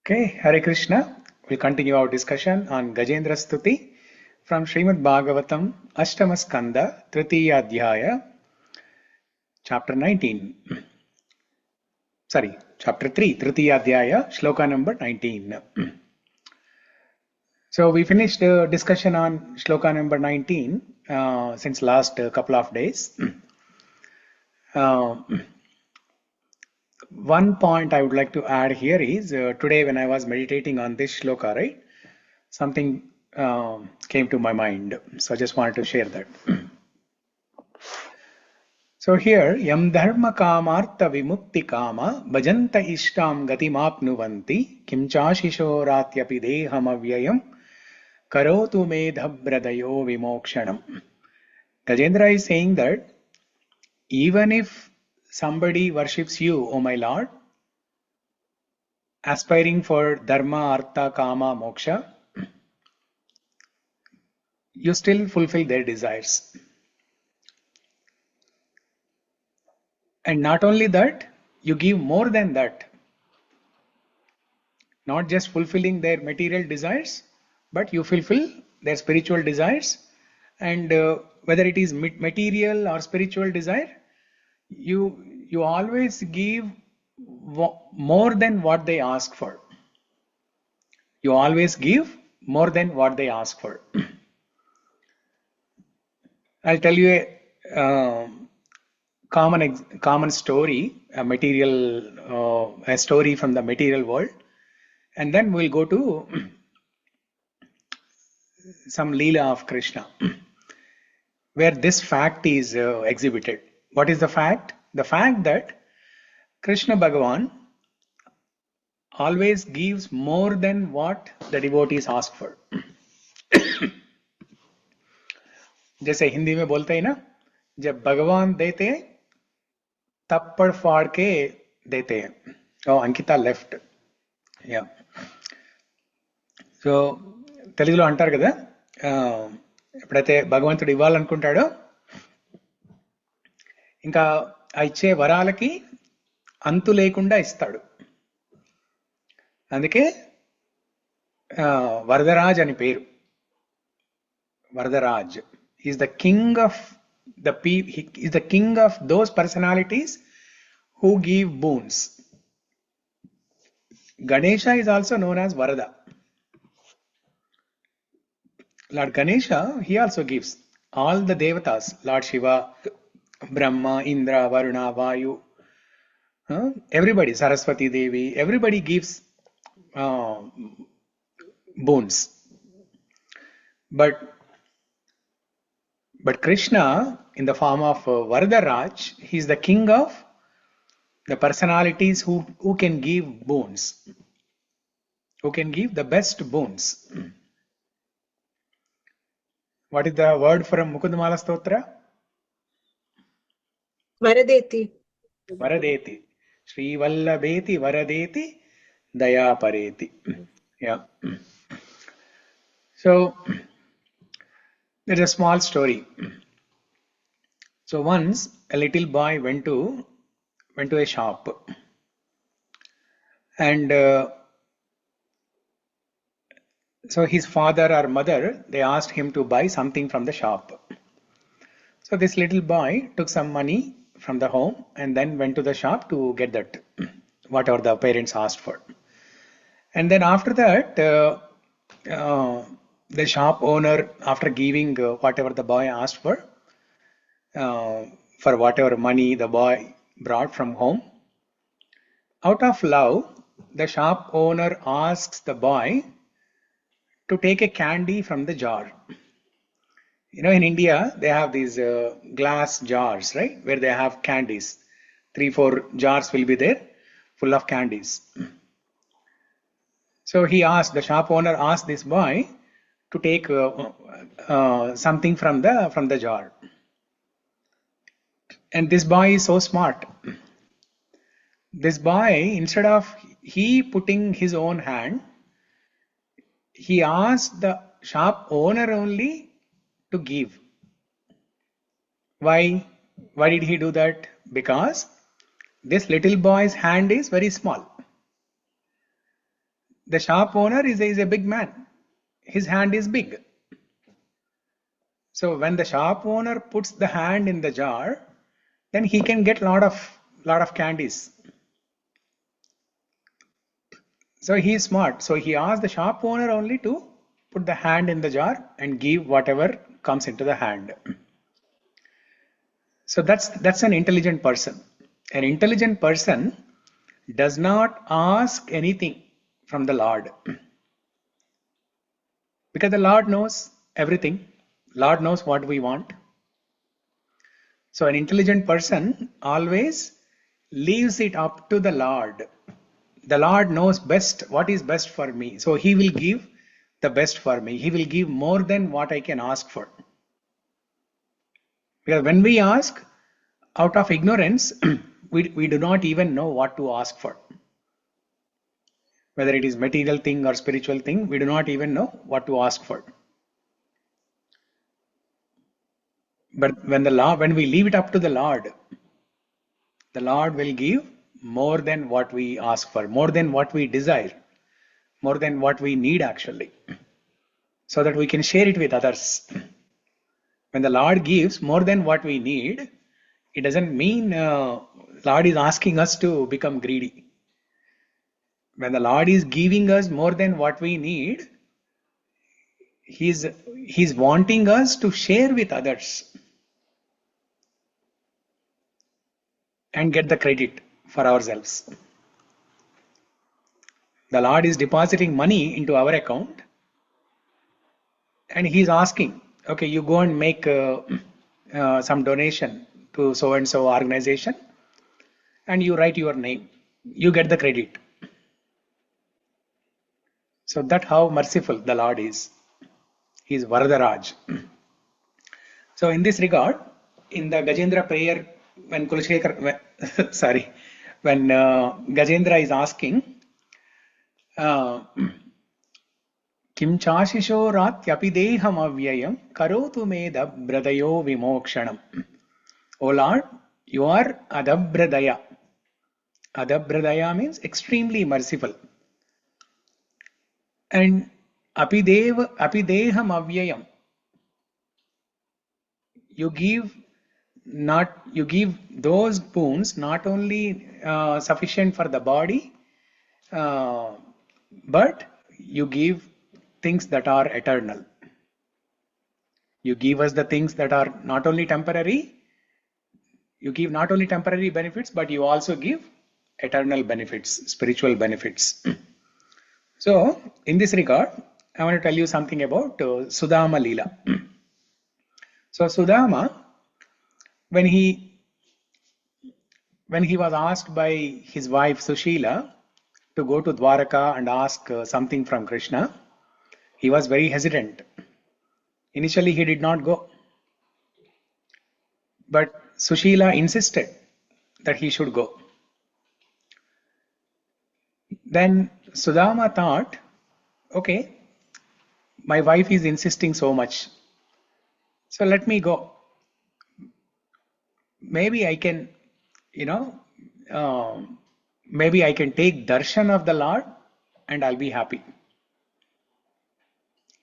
Okay, Hare Krishna. We'll continue our discussion on Gajendra Stuti from Śrīmad Bhāgavatam, Ashtama Skanda, Tritiya Adhyaya, chapter 19. Chapter 3, Tritiya Adhyaya, shloka number 19. So we finished discussion on shloka number 19 since last couple of days. One point I would like to add here is today when I was meditating on this shloka, right, something came to my mind. So I just wanted to share that. So here, yam dharma kamartha vimukti kama bhajanta ishtam gatimapnuvanti kimchashishoratyapi deham avyayam karotu medhabradayo vimokshanam. Gajendra is saying that even if somebody worships you, O my Lord, aspiring for dharma, artha, kama, moksha, you still fulfill their desires. And not only that, you give more than that. Not just fulfilling their material desires, but you fulfill their spiritual desires. And whether it is material or spiritual desire, you always give more than what they ask for. You always give more than what they ask for. I'll tell you a common story, a story from the material world, and then we'll go to some Leela of Krishna, where this fact is exhibited. What is the fact? The fact that Krishna Bhagavan always gives more than what the devotees ask for. जैसे हिंदी में बोलते हैं ना, जब भगवान देते हैं तप्पड़ फाड़ के देते हैं. Oh, Ankita left. Yeah. So తెలుగులో అంటారు కదా, ఎప్పుడైతే భగవంతుడు ఇవ్వాలనుకుంటాడో ఇంకా ఆ ఇచ్చే వరాలకి అంతు లేకుండా ఇస్తాడు. అందుకే వరదరాజ్ అని పేరు. Varadaraj is the king of is the king of those personalities who give boons. Ganesha is also known as Varada. Lord Ganesha, he also gives. All the devatas, Lord Shiva, Brahma, Indra, Varuna, Vayu, everybody, Saraswati Devi, everybody gives boons. But Krishna, in the form of Varadaraj, he is the king of the personalities who can give boons, who can give the best boons. What is the word for Mukundamala Stotra? Varadeti. Varadeti. Shri Vallabheti Varadeti Daya Pareti. Yeah. So there's a small story. So once a little boy went to a shop, and so his father or mother, they asked him to buy something from the shop. So this little boy took some money from the home and then went to the shop to get that whatever the parents asked for. And then after that, the shop owner, after giving whatever the boy asked for whatever money the boy brought from home, out of love, the shop owner asks the boy to take a candy from the jar. You know, in India, they have these glass jars, right, where they have candies. 3-4 jars will be there full of candies. So the shop owner asked this boy to take something from the jar. And this boy is so smart. This boy, instead of he putting his own hand, he asked the shop owner only to give. Why did he do that? Because this little boy's hand is very small. The shop owner is a big man. His hand is big. So when the shop owner puts the hand in the jar, then he can get lot of candies. So he is smart. So he asked the shop owner only to put the hand in the jar and give whatever comes into the hand. So that's an intelligent person. An intelligent person does not ask anything from the Lord, because the Lord knows everything. Lord knows what we want. So an intelligent person always leaves it up to the Lord. The Lord knows best what is best for me. So he will give the best for me. He will give more than what I can ask for. Because when we ask out of ignorance, we do not even know what to ask for. Whether it is material thing or spiritual thing, we do not even know what to ask for. But when we leave it up to the Lord will give more than what we ask for, more than what we desire, more than what we need actually, so that we can share it with others. When the Lord gives more than what we need, it doesn't mean Lord is asking us to become greedy. When the Lord is giving us more than what we need, He's wanting us to share with others and get the credit for ourselves. The Lord is depositing money into our account and He's asking, okay, you go and make some donation to so and so organization and you write your name. You get the credit. So that's how merciful the Lord is. He is Varadaraj. So in this regard, in the Gajendra prayer, when Gajendra is asking, Kim chashishoratyapi deham avyayam karotu me dabradayo vimokshanam. O Lord, you are Adabradaya. Adabradaya means extremely merciful. And apideham avyayam. You give those boons not only sufficient for the body, but you give things that are eternal. You give us the things that are not only temporary. You give not only temporary benefits, but you also give eternal benefits, spiritual benefits. So, in this regard, I want to tell you something about Sudama Leela. So, Sudama, when he was asked by his wife Sushila to go to Dwaraka and ask something from Krishna, he was very hesitant. Initially, he did not go. But Sushila insisted that he should go. Then Sudama thought, okay, my wife is insisting so much, so let me go. Maybe I can, maybe I can take darshan of the Lord and I'll be happy.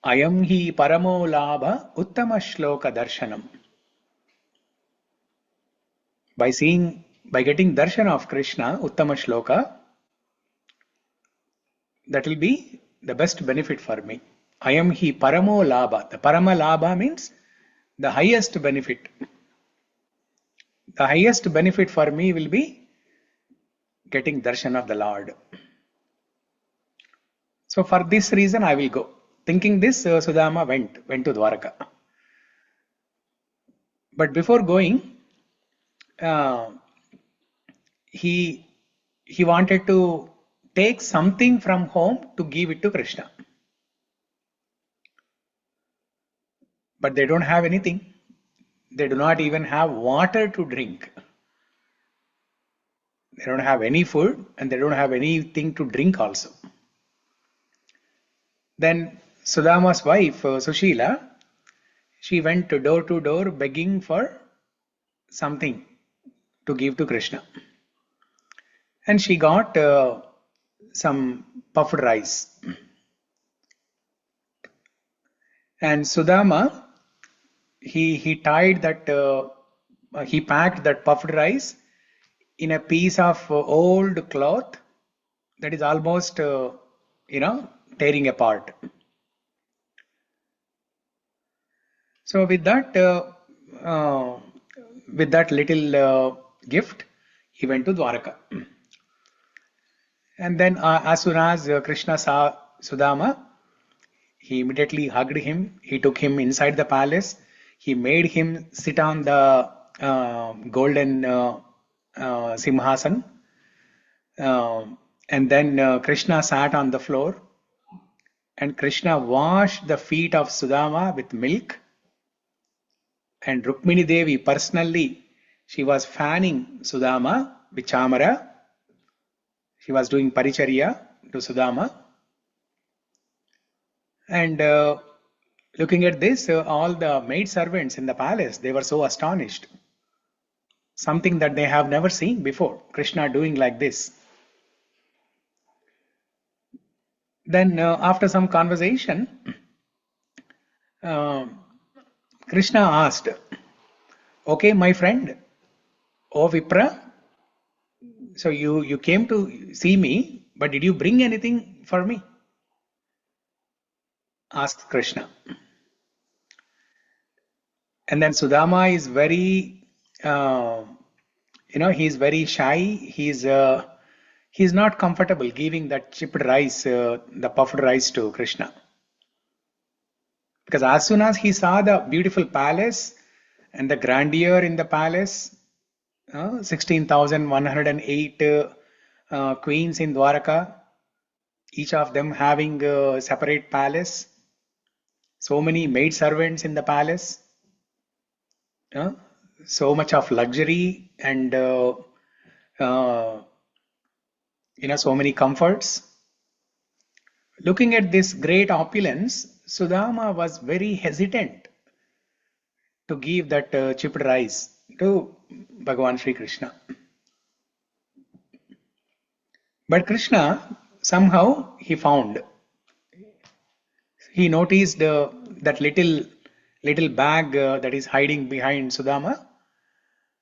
Ayam hi paramo labha uttama shloka darshanam. By getting darshan of Krishna, uttama shloka, that will be the best benefit for me. Ayam hi paramo labha. The parama labha means the highest benefit. The highest benefit for me will be getting darshan of the Lord. So for this reason I will go. Thinking this, Sudama went to Dwaraka. But before going, he wanted to take something from home to give it to Krishna. But they don't have anything. They do not even have water to drink. They don't have any food and they don't have anything to drink also. Then Sudama's wife, Sushila, she went door to door begging for something to give to Krishna. And she got some puffed rice. And Sudama, he tied that, he packed that puffed rice in a piece of old cloth that is almost, tearing apart. So with that little gift, he went to Dwaraka. And then as soon as Krishna saw Sudama, he immediately hugged him. He took him inside the palace. He made him sit on the golden simhasan. And then Krishna sat on the floor. And Krishna washed the feet of Sudama with milk. And Rukmini Devi personally, she was fanning Sudama with chamara. She was doing paricharya to Sudama. And looking at this, all the maid servants in the palace, they were so astonished. Something that they have never seen before, Krishna doing like this. Then after some conversation, Krishna asked, "Okay, my friend, O Vipra, so you came to see me, but did you bring anything for me?" Asked Krishna. And then Sudama is very, he's very shy. He's not comfortable giving that chipped rice, the puffed rice to Krishna. Because as soon as he saw the beautiful palace and the grandeur in the palace, 16,108 queens in Dwaraka, each of them having a separate palace, so many maid servants in the palace, so much of luxury and so many comforts. Looking at this great opulence, Sudama was very hesitant to give that chipped rice to Bhagavan Sri Krishna. But Krishna, somehow he found. He noticed that little bag that is hiding behind Sudama,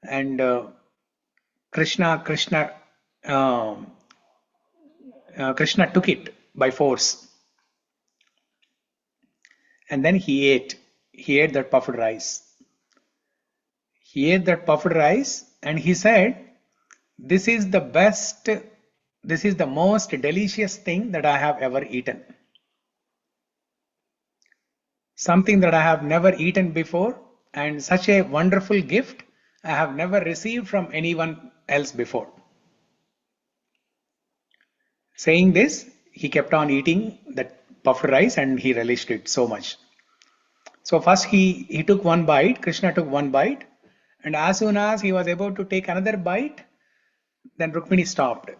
and Krishna took it by force, and then he ate that puffed rice. He ate that puffed rice, and he said, "This is the best, this is the most delicious thing that I have ever eaten. Something that I have never eaten before, and such a wonderful gift I have never received from anyone else before." Saying this, he kept on eating that puffed rice and he relished it so much. So first he took one bite, Krishna took one bite, and as soon as he was about to take another bite, then Rukmini stopped.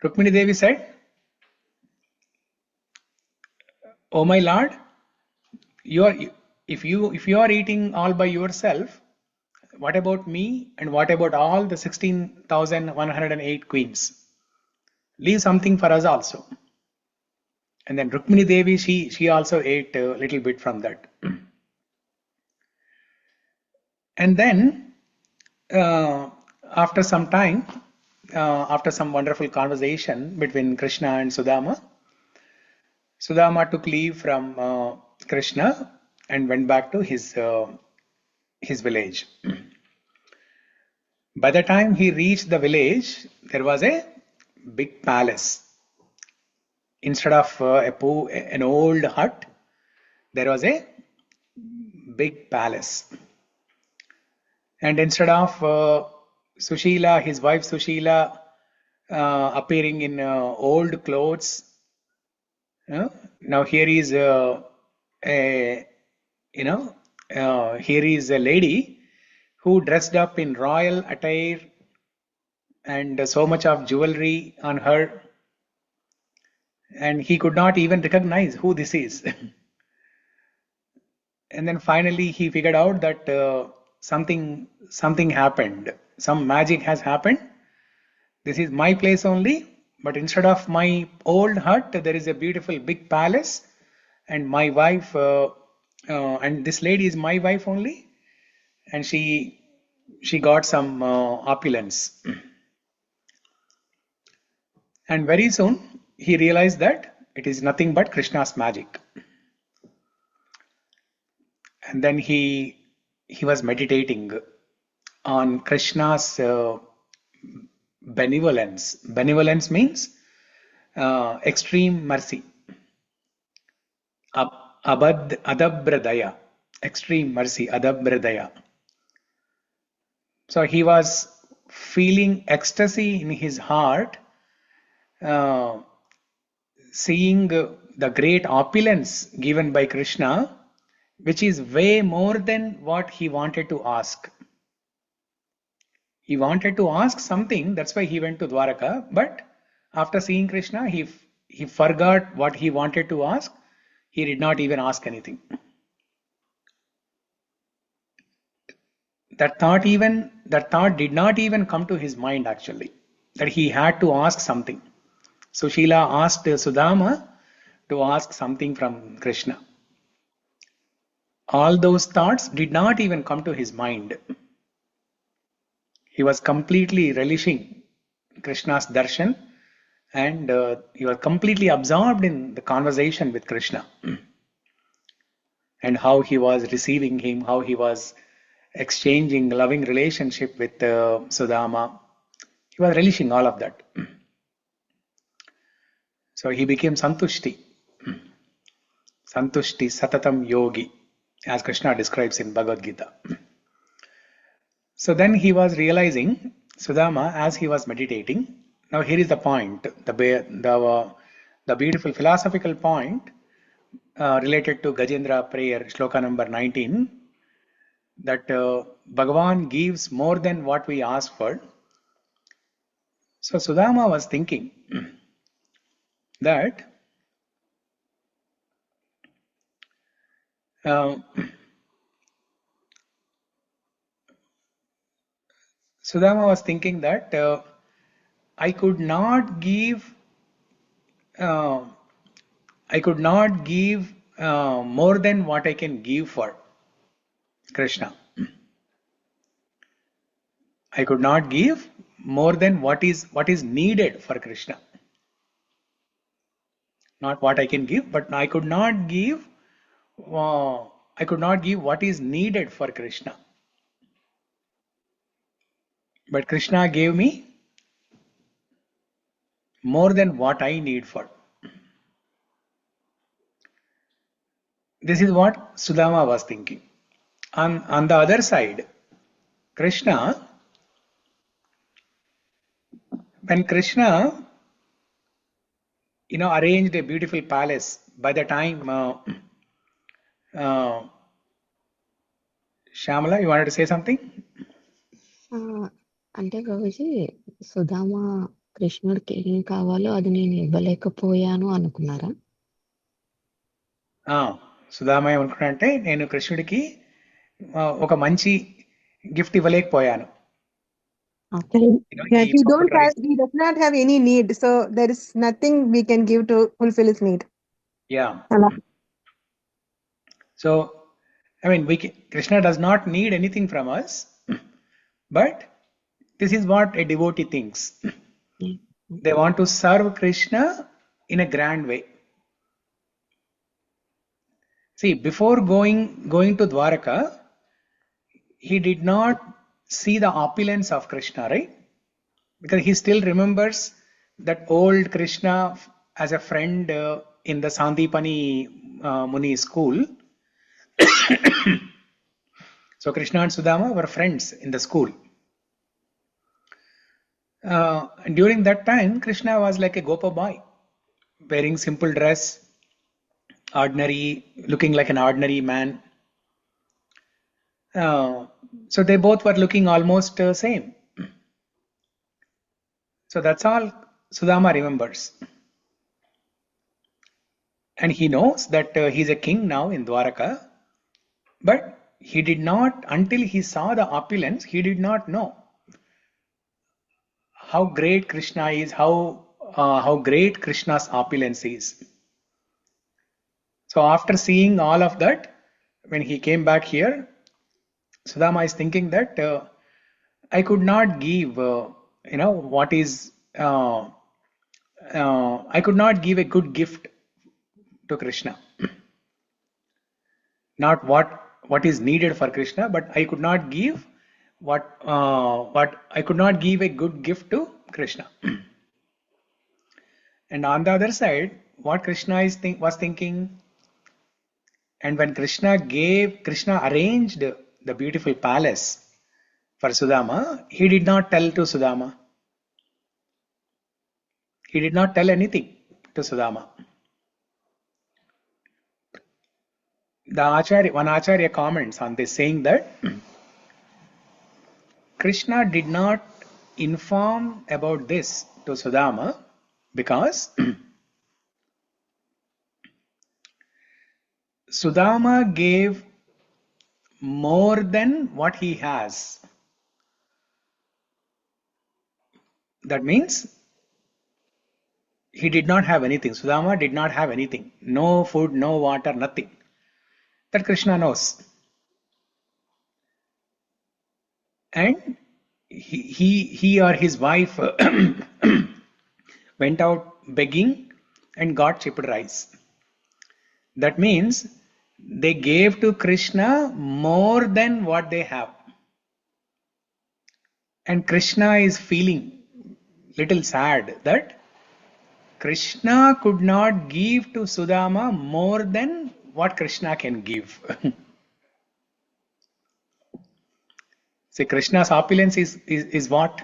Rukmini Devi said, "Oh my Lord, if you are eating all by yourself, what about me and what about all the 16,108 queens? Leave something for us also." And then Rukmini Devi, she also ate a little bit from that. And then after some time, after some wonderful conversation between Krishna and Sudama, Sudama took leave from Krishna and went back to his village. By the time he reached the village, there was a big palace. Instead of an old hut, there was a big palace. And instead of Sushila, his wife Sushila, appearing in old clothes, now here is here is a lady who dressed up in royal attire and so much of jewelry on her, and he could not even recognize who this is. And then finally he figured out that something happened, some magic has happened. This is my place only, but instead of my old hut, there is a beautiful big palace, and my wife, and this lady is my wife only, and she got some opulence. And very soon he realized that it is nothing but Krishna's magic. And then he was meditating on Krishna's benevolence. Benevolence means extreme mercy. Adabradaya, extreme mercy, adabradaya. So he was feeling ecstasy in his heart, seeing the great opulence given by Krishna, which is way more than what he wanted to ask. He wanted to ask something, that's why he went to Dwaraka, but after seeing Krishna, he forgot what he wanted to ask. He did not even ask anything. That thought did not even come to his mind actually, that he had to ask something. Sushila asked Sudama to ask something from Krishna. All those thoughts did not even come to his mind. He was completely relishing Krishna's darshan, and he was completely absorbed in the conversation with Krishna and how he was receiving him, how he was exchanging loving relationship with Sudama. He was relishing all of that. So he became Santushti. Santushti Satatam Yogi, as Krishna describes in Bhagavad Gita. So then he was realizing, Sudama, as he was meditating, now here is the point, the beautiful philosophical point related to Gajendra prayer, shloka number 19, that Bhagavan gives more than what we ask for. So Sudama was thinking that Sudama was thinking that I could not give more than what I can give for Krishna. I could not give more than what is needed for Krishna. Not what I can give, but I could not give what is needed for Krishna. But Krishna gave me more than what I need for. This is what Sudama was thinking. On the other side, Krishna, when Krishna arranged a beautiful palace, by the time Shamala, you wanted to say something? అంటే ప్రభుజీ సుధామ కృష్ణుడికి ఏం కావాలో అది నేను ఇవ్వలేకపోయాను అనుకున్నారా? సుధామ ఏమనుకున్నాడంటే నేను కృష్ణుడికి ఒక మంచి gift ఇవ్వలేకపోయాను. He does not have any need, so there is nothing we can give to fulfill his need. Yeah. So, I mean, Krishna does not need anything from us, but this is what a devotee thinks. They want to serve Krishna in a grand way. See, before going to Dwaraka, he did not see the opulence of Krishna, right? Because he still remembers that old Krishna as a friend in the Sandipani Muni school. So Krishna and Sudama were friends in the school. During that time, Krishna was like a Gopa boy, wearing simple dress, looking like an ordinary man. So they both were looking almost same. So that's all Sudama remembers. And he knows that he's a king now in Dwaraka, but he did not, until he saw the opulence, he did not know how great Krishna is, how great Krishna's opulence is. So after seeing all of that, when he came back here, Sudama is thinking that I could not give, what is, I could not give a good gift to Krishna. Not what is needed for Krishna, but I could not give what I could not give a good gift to Krishna. And on the other side, what Krishna was thinking, and when Krishna arranged the beautiful palace for Sudama, he did not tell to Sudama. He did not tell anything to Sudama. One Acharya comments on this, saying that Krishna did not inform about this to Sudama because Sudama gave more than what he has. That means he did not have anything. Sudama did not have anything. No food, no water, nothing. That Krishna knows. And he or his wife went out begging and got chipped rice. That means they gave to Krishna more than what they have. And Krishna is feeling little sad that Krishna could not give to Sudama more than what Krishna can give. See, Krishna's opulence is what?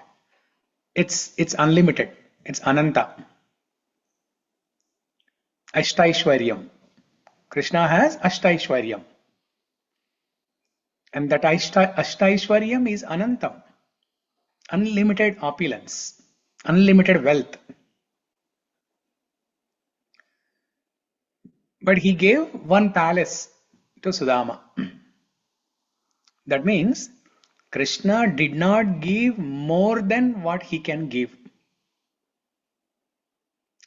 It's unlimited. It's Ananta. Ashtaishwaryam. Krishna has Ashtaishwaryam. And that Ashtaishwaryam is Anantam. Unlimited opulence. Unlimited wealth. But he gave one palace to Sudama. That means Krishna did not give more than what he can give.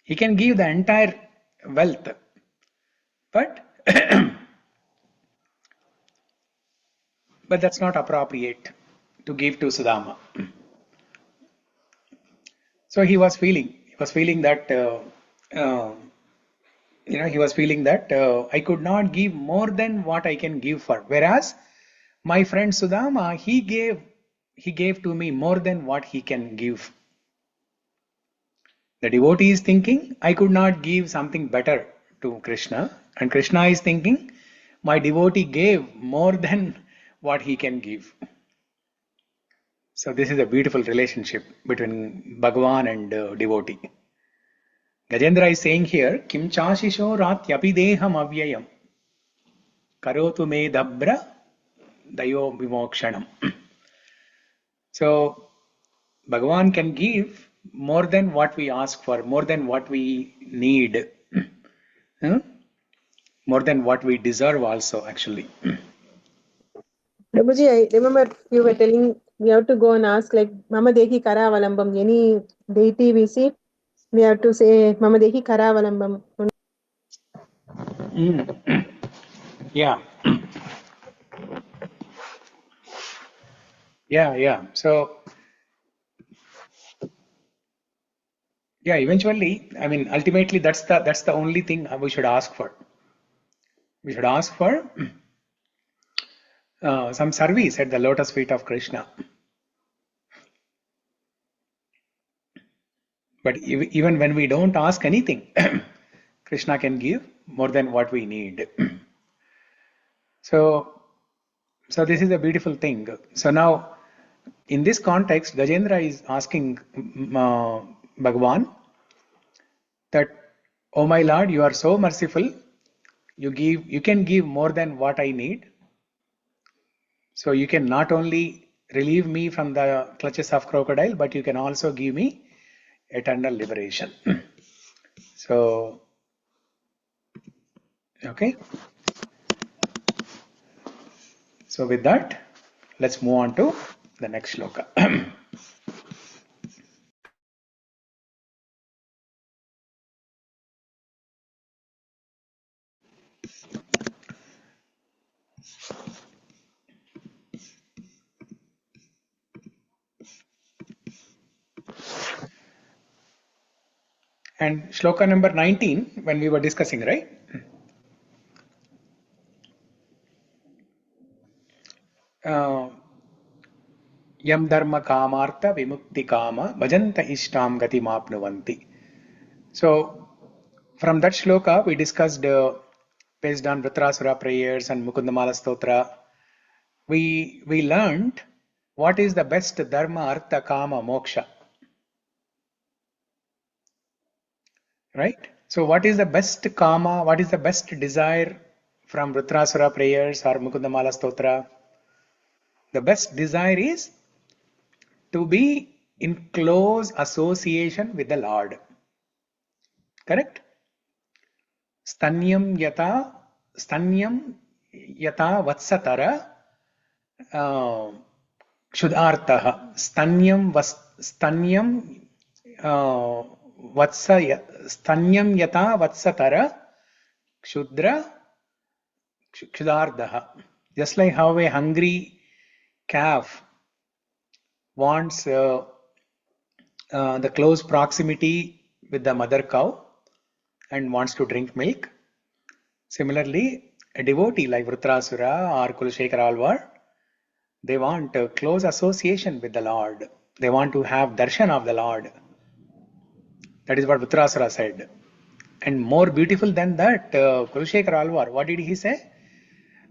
He can give the entire wealth, but but that's not appropriate to give to Sudama. So he was feeling that I could not give more than what I can give for. Whereas my friend Sudama, he gave to me more than what he can give. The devotee is thinking, I could not give something better to Krishna, and Krishna is thinking, my devotee gave more than what he can give. So this is a beautiful relationship between Bhagavan and devotee. Gajendra is saying here, Kim chashisho ratyapi deham avyayam karotu me dabra dayo vimokshanam. So Bhagavan can give more than what we ask for, more than what we need, more than what we deserve also, actually. Prabhuji, I remember you were telling we have to go and ask like Mama Dehi Karavalambam. Any deity we see, we have to say Mama Dehi Karavalambam. Yeah. Yeah. So yeah, eventually, I mean, ultimately, that's the only thing we should ask for. We should ask for some service at the lotus feet of Krishna. But even when we don't ask anything, Krishna can give more than what we need. So this is a beautiful thing. So now, in this context, Gajendra is asking Bhagavan that, oh my Lord, you are so merciful. You can give more than what I need. So you can not only relieve me from the clutches of crocodile, but you can also give me eternal liberation. So, okay. So with that, let's move on to the next shloka. And shloka number 19, when we were discussing, right? Yam dharma kamartha vimukti kama bhajanta ishtam gati mapnuvanti. So, from that shloka, we discussed based on Vritrasura prayers and Mukundamala Stotra, we learned what is the best dharma, artha, kama, moksha. Right? So what is the best kama, what is the best desire from Vritrasura prayers or Mukundamala Stotra? The best desire is to be in close association with the Lord. Correct? Stanyam yata vatsatara Kshudartah. Stanyam yata vatsatara kshudardah. Just like how a hungry calf wants the close proximity with the mother cow and wants to drink milk. Similarly, a devotee like Vritrasura or Kulashekara Alvar, they want a close association with the Lord. They want to have darshan of the Lord. That is what Vritrasura said. And more beautiful than that, Kulashekara Alvar, what did he say?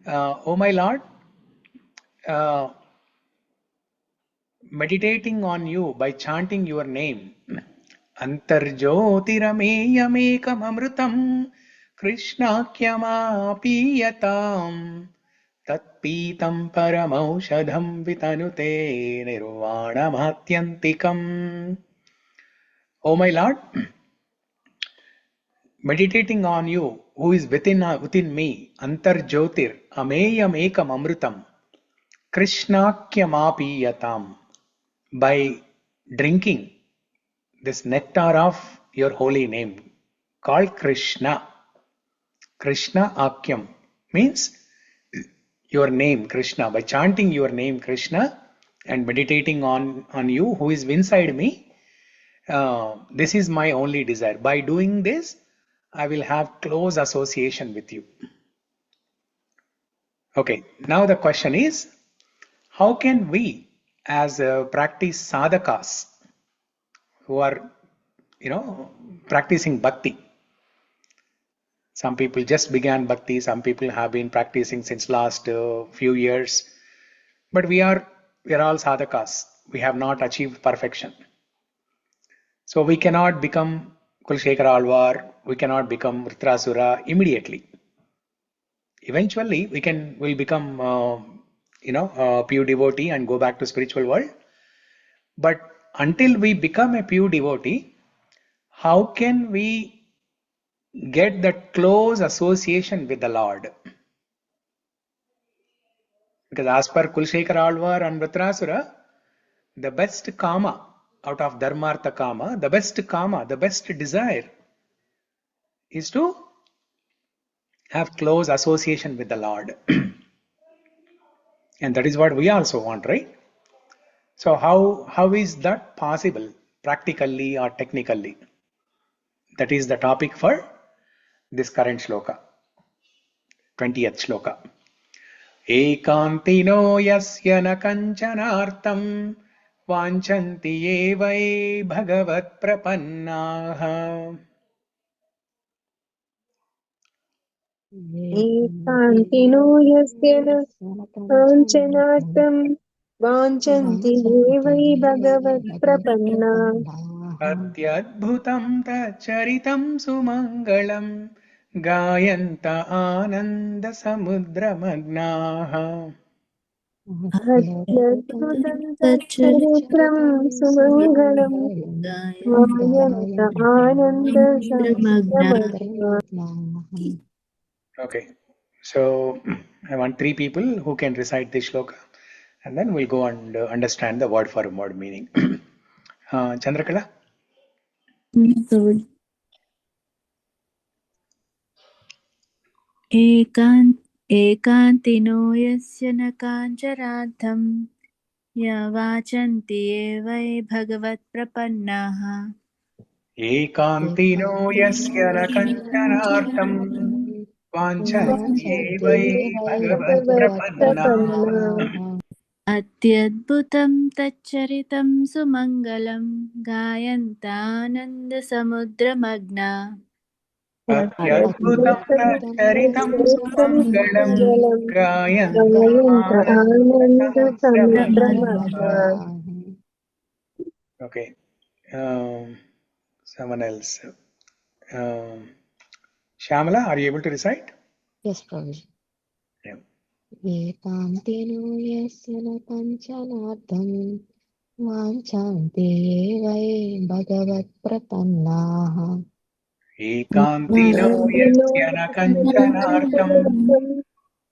Oh my Lord, meditating on you by chanting your name. Antarjyotirameyamekam amrutam Krishnākyamápiyatam Tatpītam paramaushadham vitanute nirvāṇamātyantikam. Oh my Lord, meditating on you, who is within me, Antarjyotir ameyam ekam amrutam Krishnākyamápiyatam, by drinking this nectar of your holy name called Krishna. Krishna Akyam means your name Krishna. By chanting your name Krishna and meditating on you who is inside me, this is my only desire. By doing this, I will have close association with you. Okay, now the question is, how can we as practice sadhakas who are practicing bhakti? Some people just began bhakti, some people have been practicing since last few years, but we are all sadhakas. We have not achieved perfection. So we cannot become Kulashekara Alvar, we cannot become Vritrasura immediately. Eventually we'll become a pure devotee and go back to spiritual world. But until we become a pure devotee, how can we get that close association with the Lord? Because as per Kulashekara Alvar and Vritrasura, the best kama out of dharmartha kama, the best desire is to have close association with the Lord. And that is what we also want, right? So how is that possible, practically or technically? That is the topic for this current shloka, 20th shloka. Ekantino yasya na kanchanartam vanchanti evai bhagavat prapannaha. एकान्तिनो यस्य न काञ्चनार्थं वाञ्छन्ति ये वै भगवत्प्रपन्नाः अत्यद्भुतं तच्चरितं सुमङ्गलं गायन्त आनन्दसमुद्रमग्नाः. अत्यद्भुतं तच्चरित्रं सुमङ्गलं गायन्त आनन्दसमुद्रमग्नाः. Okay, so I want 3 people who can recite this shloka, and then we'll go and understand the word for word meaning. Chandrakala? एकान्तिनो यस्य न काञ्चनार्थं यवाचन्ति ये वै भगवत्प्रपन्नाः एकान्तिनो यस्य न कञ्चनार्थं वाञ्छन्ति ये वै भगवत्प्रपन्नाः। अत्यद्भुतं तच्चरितं सुमङ्गलं गायन्तानन्दसमुद्रमग्ना अत्यद्भुतं तच्चरितं सुमङ्गलं गायन्त गायन्त आनन्दसमुद्रमग्नाः. आनन्दसमुद्रमग्नाः. Okay. Someone else. Shyamala, are you able to recite? Yes, Prabhuji. Yeah. एकान्तिनो यस्य न कञ्चनार्थं वाञ्छन्ति ये वै भगवत्प्रपन्नाः एकान्तिनो यस्य न कञ्चनार्थं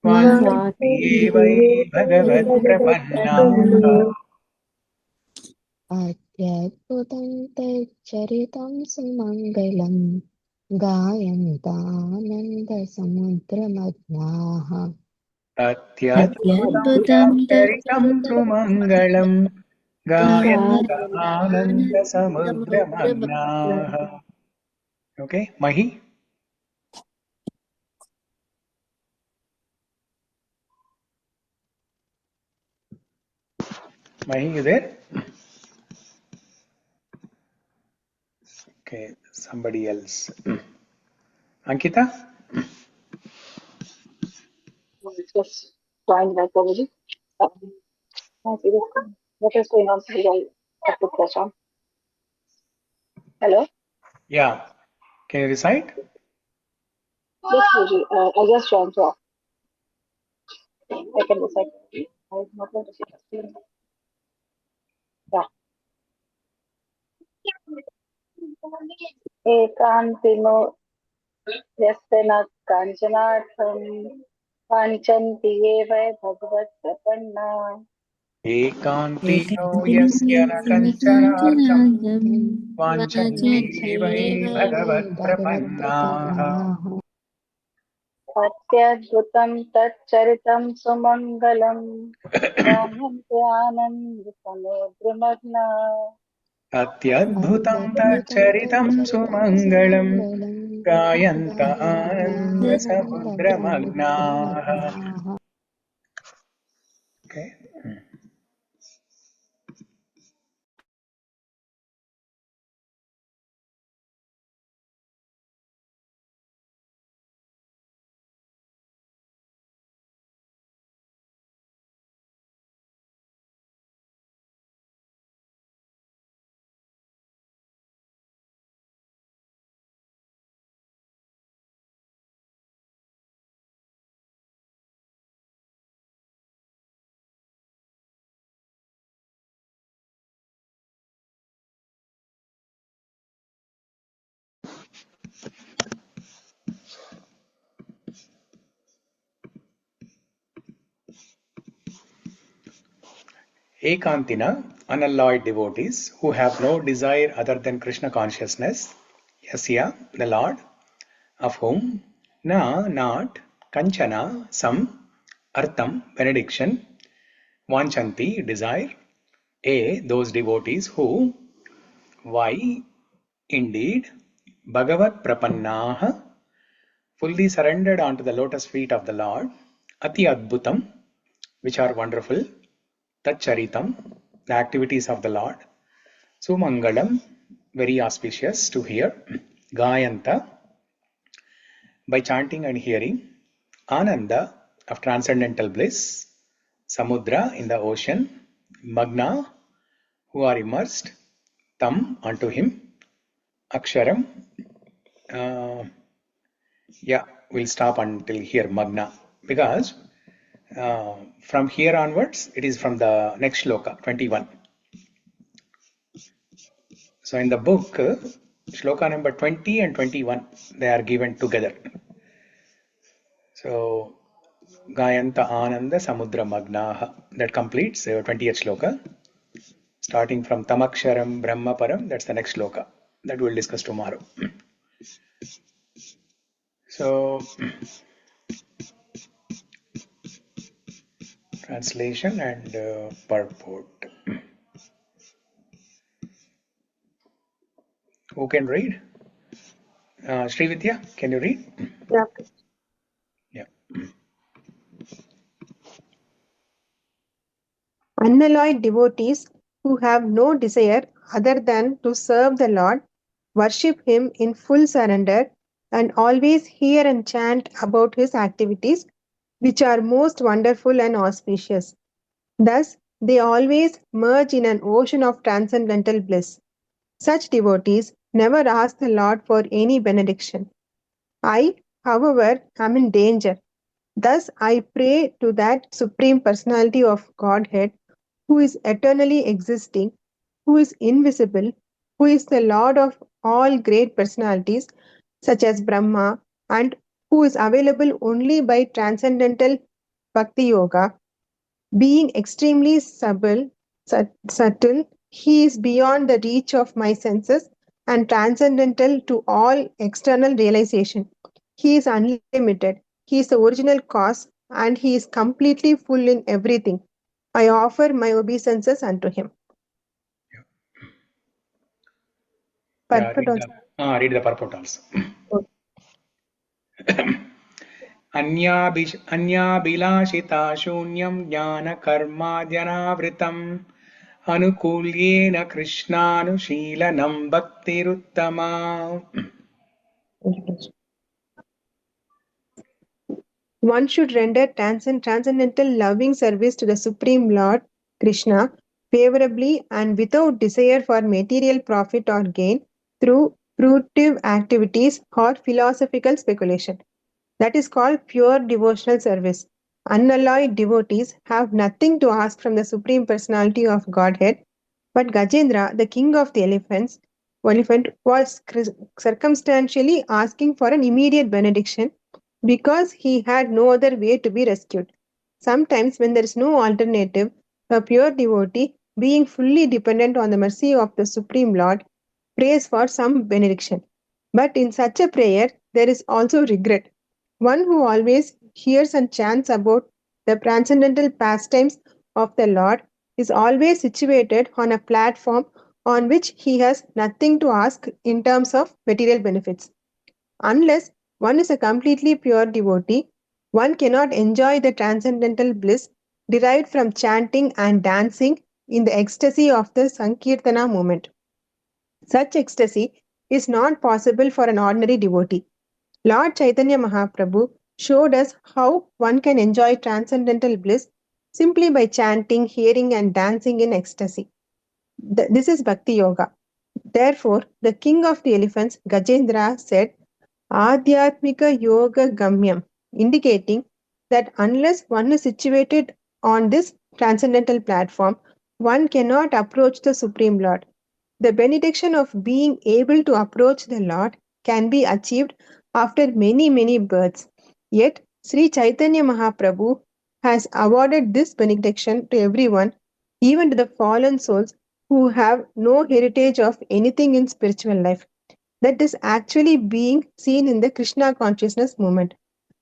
वाञ्छन्ति ये वै भगवत्प्रपन्नाः. अत्यद्भुतं तच्चरितं सुमङ्गलं गायन्तानन्दसमुद्रमग्नाः अत्यद्भुतं अत्यद्भुतं तच्चरितं सुमङ्गलं गायन्त तच्चरितानन्दसमुद्रमग्ना आनन्दसमुद्रमग्नाः. Okay, Mahi? Mahi, you there? Okay, somebody else. Ankita? Just joined by Prabhuji. What is going on? Sorry, I have to press on. Hello? Yeah. Can you recite? Yes, Prabhuji. I just joined, so I can decide. I'm not going to say that. Yeah. एकान्तिनो यस्य न काञ्चनार्थं वाञ्छन्ति ये वै भगवत्प्रपन्ना एकान्तिनो यस्य न कञ्चनार्थं एकान्तिनकाञ्चनादं वाञ्छन्ति वाचन्ति ये वै ये वै भगवत्प्रपन्नाः. अत्यद्भुतं तच्चरितं सुमङ्गलं गायन्ति आनन्दसमुद्रमग्ना अत्यद्भुतं तच्चरितं सुमङ्गलं गायन्त आनन्दसमुद्रमग्नाः. Okay. Ekantina, unalloyed devotees who have no desire other than Krishna consciousness, Yasya, the Lord, of whom, na, not, kanchana, some, artham, benediction, vanchanti, desire, a, those devotees who, why, indeed, bhagavat prapannaha, fully surrendered onto the lotus feet of the Lord, ati adbhutam, which are wonderful, tacharitam, the activities of the Lord, sumangalam, very auspicious to hear, gayanta, by chanting and hearing, ananda, of transcendental bliss, samudra, in the ocean, magna, who are immersed, tam, unto him, aksharam, yeah, we'll stop until here, magna, because from here onwards, it is from the next shloka, 21. So in the book, shloka number 20 and 21, they are given together. So, Gayanta Ananda Samudra Magnaha, that completes 20th shloka. Starting from Tamaksharam Brahma Param, that's the next shloka that we'll discuss tomorrow. So, translation and purport. Who can read? Srividya, can you read? Yeah. Yeah. Unalloyed devotees who have no desire other than to serve the Lord, worship Him in full surrender, and always hear and chant about His activities, which are most wonderful and auspicious. Thus, they always merge in an ocean of transcendental bliss. Such devotees never ask the Lord for any benediction. I, however, am in danger. Thus, I pray to that Supreme Personality of Godhead who is eternally existing, who is invisible, who is the Lord of all great personalities, such as Brahma, and who is available only by transcendental Bhakti Yoga. Being extremely subtle, he is beyond the reach of my senses and transcendental to all external realization. He is unlimited. He is the original cause and he is completely full in everything. I offer my obeisances unto him. Yeah, Purport also. read the purport also. Okay. अन्याभिलाषिता शून्यं ज्ञानकर्माद्यनावृतम् अनुकूल्येन कृष्णानुशीलनं भक्तिरुत्तमा. One should render transcendental loving service to the Supreme Lord Krishna favorably and without desire for material profit or gain through fruitive activities or philosophical speculation. That is called pure devotional service. Unalloyed devotees have nothing to ask from the Supreme Personality of Godhead, but Gajendra, the king of the elephant was circumstantially asking for an immediate benediction because he had no other way to be rescued. Sometimes, when there is no alternative, a pure devotee, being fully dependent on the mercy of the Supreme Lord, prays for some benediction. But in such a prayer, there is also regret. One who always hears and chants about the transcendental pastimes of the Lord is always situated on a platform on which he has nothing to ask in terms of material benefits. Unless one is a completely pure devotee, one cannot enjoy the transcendental bliss derived from chanting and dancing in the ecstasy of the Sankirtana moment. Such ecstasy is not possible for an ordinary devotee. Lord Chaitanya Mahaprabhu showed us how one can enjoy transcendental bliss simply by chanting, hearing, and dancing in ecstasy. This is Bhakti Yoga. Therefore, the king of the elephants, Gajendra, said, Adhyatmika Yoga Gamyam, indicating that unless one is situated on this transcendental platform, one cannot approach the Supreme Lord. The benediction of being able to approach the Lord can be achieved after many, many births. Yet, Sri Chaitanya Mahaprabhu has awarded this benediction to everyone, even to the fallen souls who have no heritage of anything in spiritual life. That is actually being seen in the Krishna consciousness movement.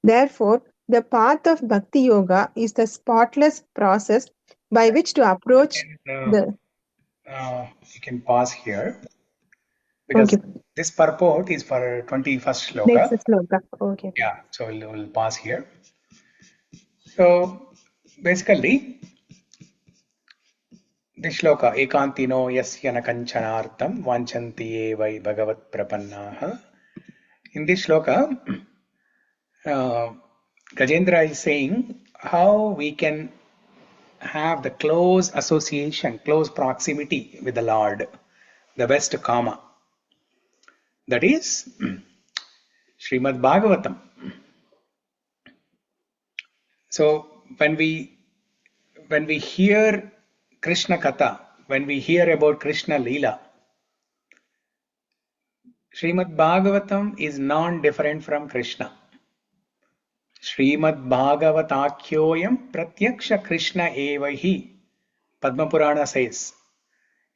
Therefore, the path of Bhakti Yoga is the spotless process by which to approach the. You can pause here because Okay. this purport is for 21st Next shloka. sloka. Okay. Yeah, so we'll pause here. So basically, this shloka, ekantino yasya na kanchanartam vanchanti evai bhagavat prapannaha. In this shloka, Gajendra is saying how we can have the close association, close proximity with the Lord, the best karma. That is Śrīmad Bhāgavatam. So when we hear Krishna Katha, when we hear about Krishna Leela, Śrīmad Bhāgavatam is non-different from Krishna. Śrīmad Bhāgavatākyoyam pratyaksha Krishna evahi. Padma Purana says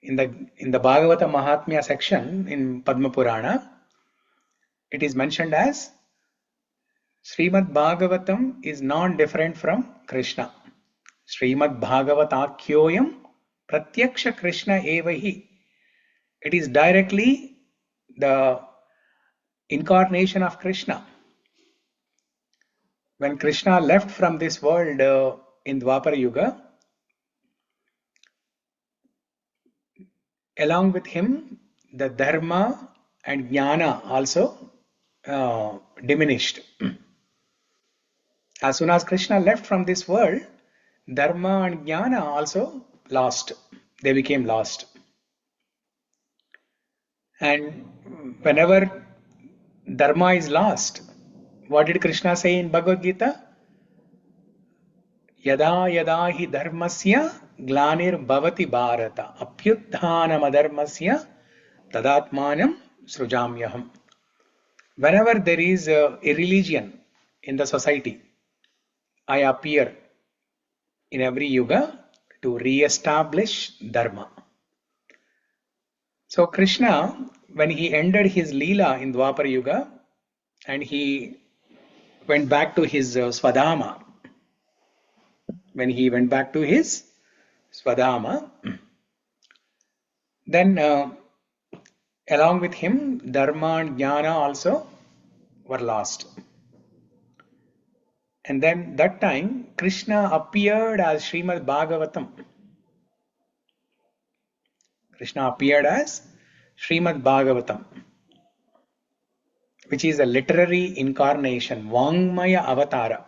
in the Bhagavata Mahatmya section in Padma Purana, it is mentioned as Śrīmad Bhāgavatam is non-different from Krishna. Śrīmad Bhāgavatākyoyam pratyaksha Krishna evahi. It is directly the incarnation of Krishna. When Krishna left from this world in Dwapara Yuga, along with him, the dharma and jnana also diminished. As soon as Krishna left from this world, dharma and jnana also lost. They became lost. And whenever dharma is lost, what did Krishna say in Bhagavad Gita? Yada yada hi dharmasya glanir bhavati bharata apyutthanam adharmasya tadatmanam srujamyaham. Whenever there is a irreligion in the society, I appear in every yuga to re-establish dharma. So Krishna, when he ended his Leela in Dwapara Yuga and he went back to his Swadhama, when he went back to his Swadhama, then along with him, dharma and jnana also were lost. And then that time, Krishna appeared as Śrīmad Bhāgavatam. Krishna appeared as Śrīmad Bhāgavatam, which is a literary incarnation, Vāṅmaya Avatara.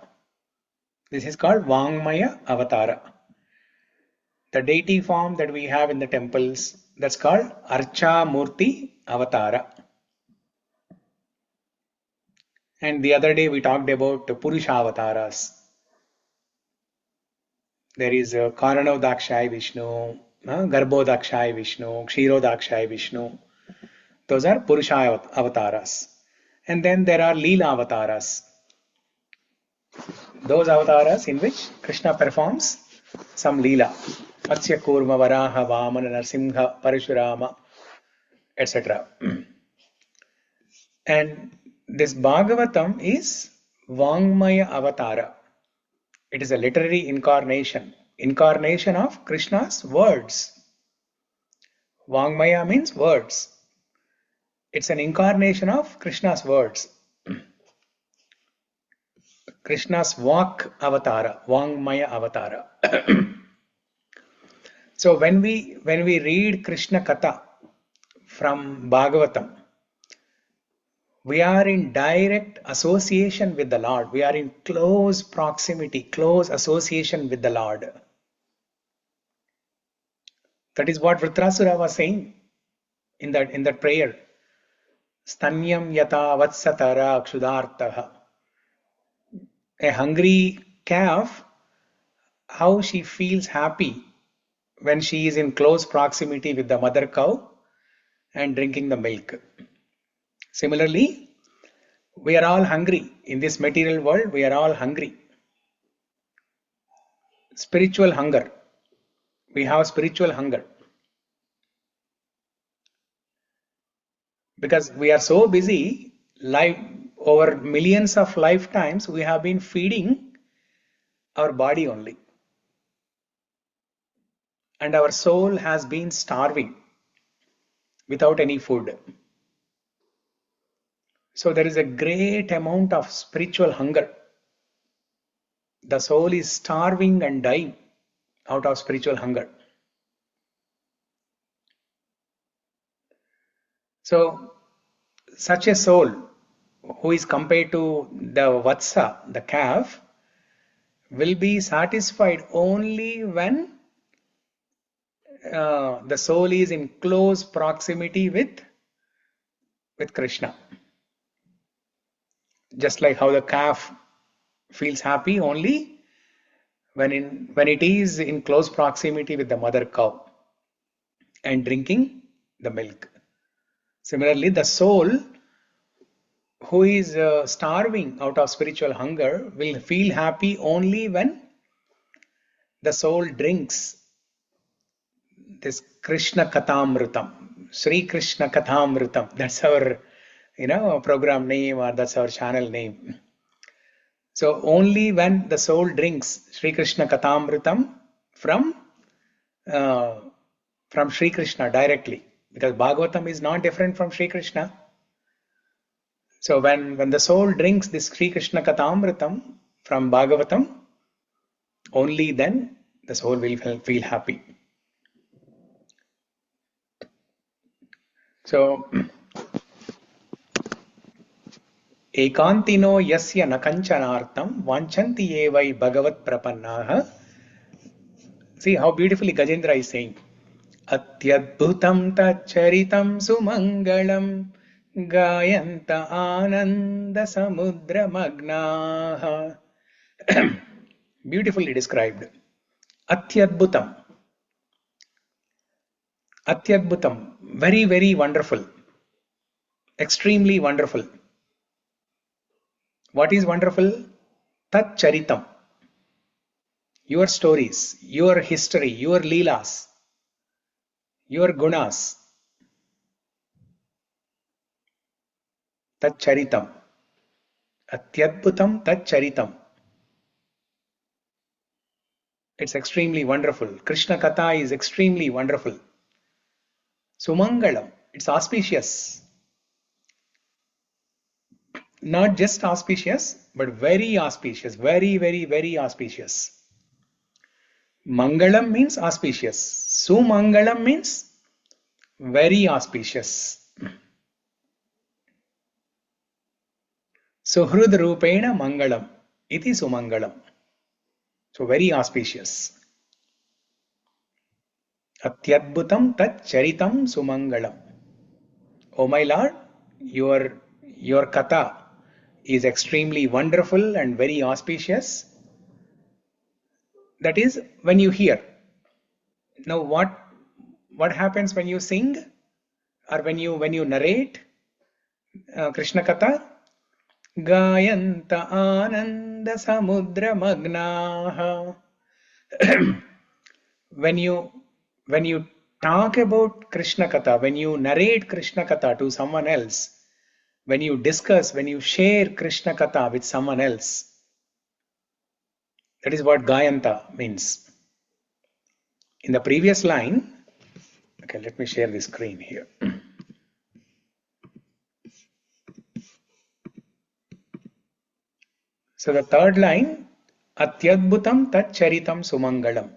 This is called Vāṅmaya Avatara. The deity form that we have in the temples, that's called Archa Murti Avatara. And the other day we talked about Purusha Avataras. There is Karanodakshaya Vishnu, Garbhodakshaya Vishnu, Kshirodakshaya Vishnu. Those are Purusha Avataras. And then there are Leela Avataras. Those avatars in which Krishna performs some Leela. Matsya Kurma, Varaha, Vamana, Narsimha, Parashurama, etc. And this Bhagavatam is Vāṅmaya Avatara. It is a literary incarnation of Krishna's words. Vāṅmaya means words. It's an incarnation of Krishna's words. Krishna's Vak Avatara, Vāṅmaya Avatara. So when we read Krishna Katha from Bhagavatam, we are in direct association with the Lord. We are in close proximity, close association with the Lord. That is what Vritrasura was saying in that prayer. Stanyam yata vatsatara kshudartaha. A hungry calf, how she feels happy when she is in close proximity with the mother cow and drinking the milk. Similarly, we are all hungry. In this material world, we are all hungry. Spiritual hunger. We have spiritual hunger. Because we are so busy, over millions of lifetimes, we have been feeding our body only. And our soul has been starving without any food. So there is a great amount of spiritual hunger. The soul is starving and dying out of spiritual hunger. So such a soul who is compared to the vatsa, the calf, will be satisfied only when the soul is in close proximity with Krishna. Just like how the calf feels happy only when it is in close proximity with the mother cow and drinking the milk. Similarly, the soul who is starving out of spiritual hunger will feel happy only when the soul drinks this Krishna Kathamritam, Sri Krishna Kathamritam. That's our program name, or that's our channel name. So only when the soul drinks Sri Krishna Kathamritam from Sri Krishna directly, because Bhagavatam is not different from Sri Krishna. So when the soul drinks this Sri Krishna Kathamritam from Bhagavatam, only then the soul will feel happy. So, ekantino yasya na kanchanartam vanchanti evai bhagavat prapannaha. See how beautifully Gajendra is saying. Atyadbhutam tacharitam sumangalam gayanta ananda samudra magnaha. Beautifully described. Atyadbhutam. Atyadbhutam. Very, very wonderful. Extremely wonderful. What is wonderful? Tat charitam. Your stories, your history, your leelas, your gunas. Tat charitam. Atyadbhutam tat charitam. It's extremely wonderful. Krishna Katha is extremely wonderful. Sumangalam. It's auspicious. Not just auspicious, but very auspicious. Very, very, very auspicious. Mangalam means auspicious. Sumangalam means very auspicious. Suhrud Rupena Mangalam. Iti Sumangalam. So very auspicious. Atyadbhutam tat charitam sumangalam. Oh my Lord, your katha is extremely wonderful and very auspicious. That is when you hear. Now what happens when you sing or when you narrate Krishna Katha? Gayanta ananda samudra magnaha. When you talk about Krishna Katha, when you narrate Krishna Katha to someone else, when you discuss, when you share Krishna Katha with someone else, that is what Gayanta means. In the previous line, okay, let me share the screen here. So the third line, Atyadbhutam tat charitam sumangalam.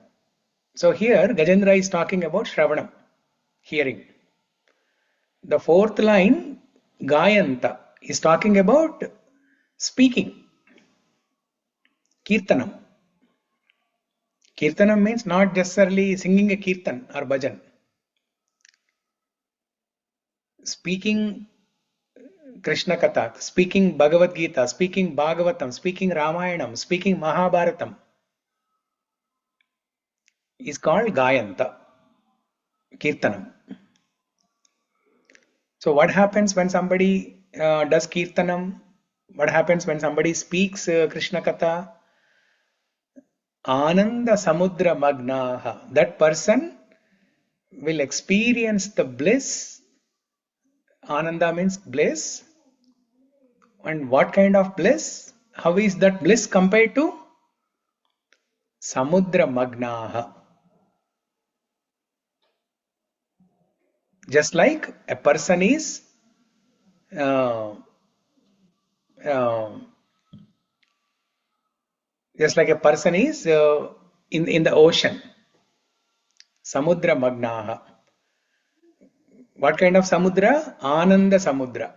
So here Gajendra is talking about Shravanam, hearing. The fourth line, Gayanta, is talking about speaking. Kirtanam. Kirtanam means not necessarily singing a kirtan or bhajan. Speaking Krishna Katha, speaking Bhagavad Gita, speaking Bhagavatam, speaking Ramayanam, speaking Mahabharatam is called Gayanta, Kirtanam. So what happens when somebody does Kirtanam? What happens when somebody speaks Krishna Katha? Ananda Samudra Magnaha. That person will experience the bliss. Ananda means bliss. And what kind of bliss? How is that bliss compared to? Samudra Magnaha. Just like a person is in the ocean. Samudra Magnaha. What kind of Samudra? Ananda Samudra.